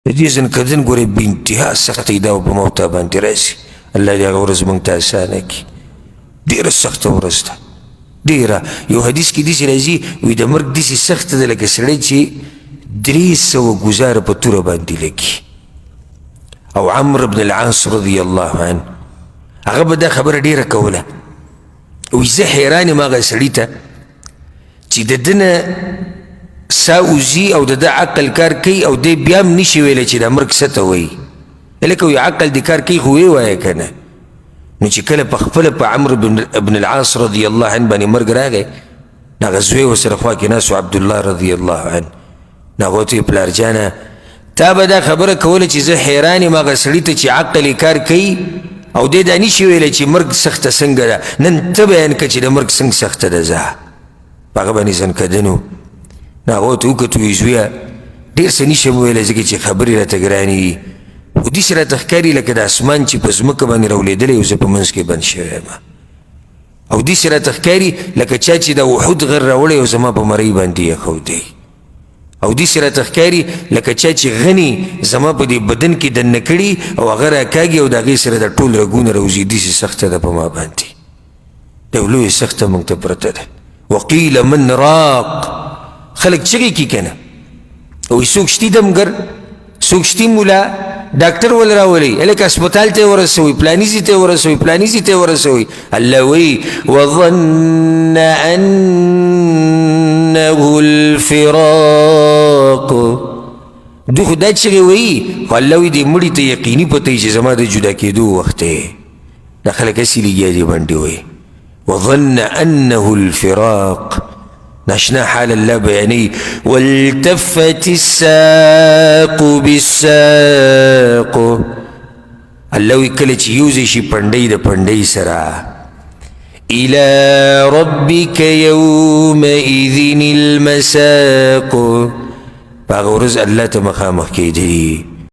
دې ځنکدن ګورې بې انتها سختۍ دا په موتا باندې راشي الله دې هغه ورځ موږ ته اسانه کړي ډېره سخته ورځ ده ډېره یو حدیث کې داسې راځي وایي د مرګ داسې سخته ده لکه سړی چې 300 ګزاره په توره باندې لګي او عمرو بن العاص رضی الله عنه هغه به دا خبره ډېره کوله وایي زه حیران یم هغه سړي ته چې د ده نه سا وځي او د ده عقل کار کوي او دی بیا هم نشي ویلی چې دا مرګ څه ته وایي لکه وایي عقل دې کار کوي خو ویې وایه که نه نو چې کله په خپله په عمرو بن العاص رضی الله عنه باندې مرګ راغی نو هغه زوی ورسره خوا کې ناست و عبدالله رضی الله عنه نو هغه ورته ویې پلار جانه تا به دا خبره کوله چې زه حیران یم هغه سړي ته چې عقل یې کار کوي او دی دا نشي ویلی چې مرګ سخته څنګه ده نن ته بیان که چې د مرګ څنګه سخته ده زه په هغه باندې ځنکدن و نو هغه ورته وکتو وایي زویه ډېر څه نشم ویلی ځکه چې خبرې راته ګرانې وي خو داسې راته ښکاري لکه د اسمان چې په ځمکه باندې راولېدلی او زه په منځ کې بند شوی یم او داسې راته ښکاري لکه چا چې د وحود غر راوړی او زما په مرۍ باندې یې ښودی او داسې راته ښکاري لکه چا چې غني زما په دې بدن کې دننه کړي او هغه راکاږي او د هغې سره د ټول رګونه راوځي داسې سخته ده په ما باندې دا یو لویه سخته موږ ته پرته ده وقیل من راق خلک چغې کي که نه وایي څوک شتي دمګر څوک شتي مولا ډاکټر ول راولئ هلکه هسپتال ته یې ورسوئ پلاني ځای ته یې ورسوئ پلاني ځای ته یې ورسوئ الله وایي وظن انه الفراق دوی خو دا چغې وایي خو الله وایي دې مړي ته یقیني پته وي چې زما د جدا کېدو وخت دی دا خلک هسې لګیا دې باندې وایي وظن انه الفراق ناشنا حال الله بیانی والتفت الساق بالساق الله وی کله چې یوځی شي پنډۍ د پنډۍ سره الى ربك يومئذ المساق په هغه ورځ الله ته مخامخ کېدلي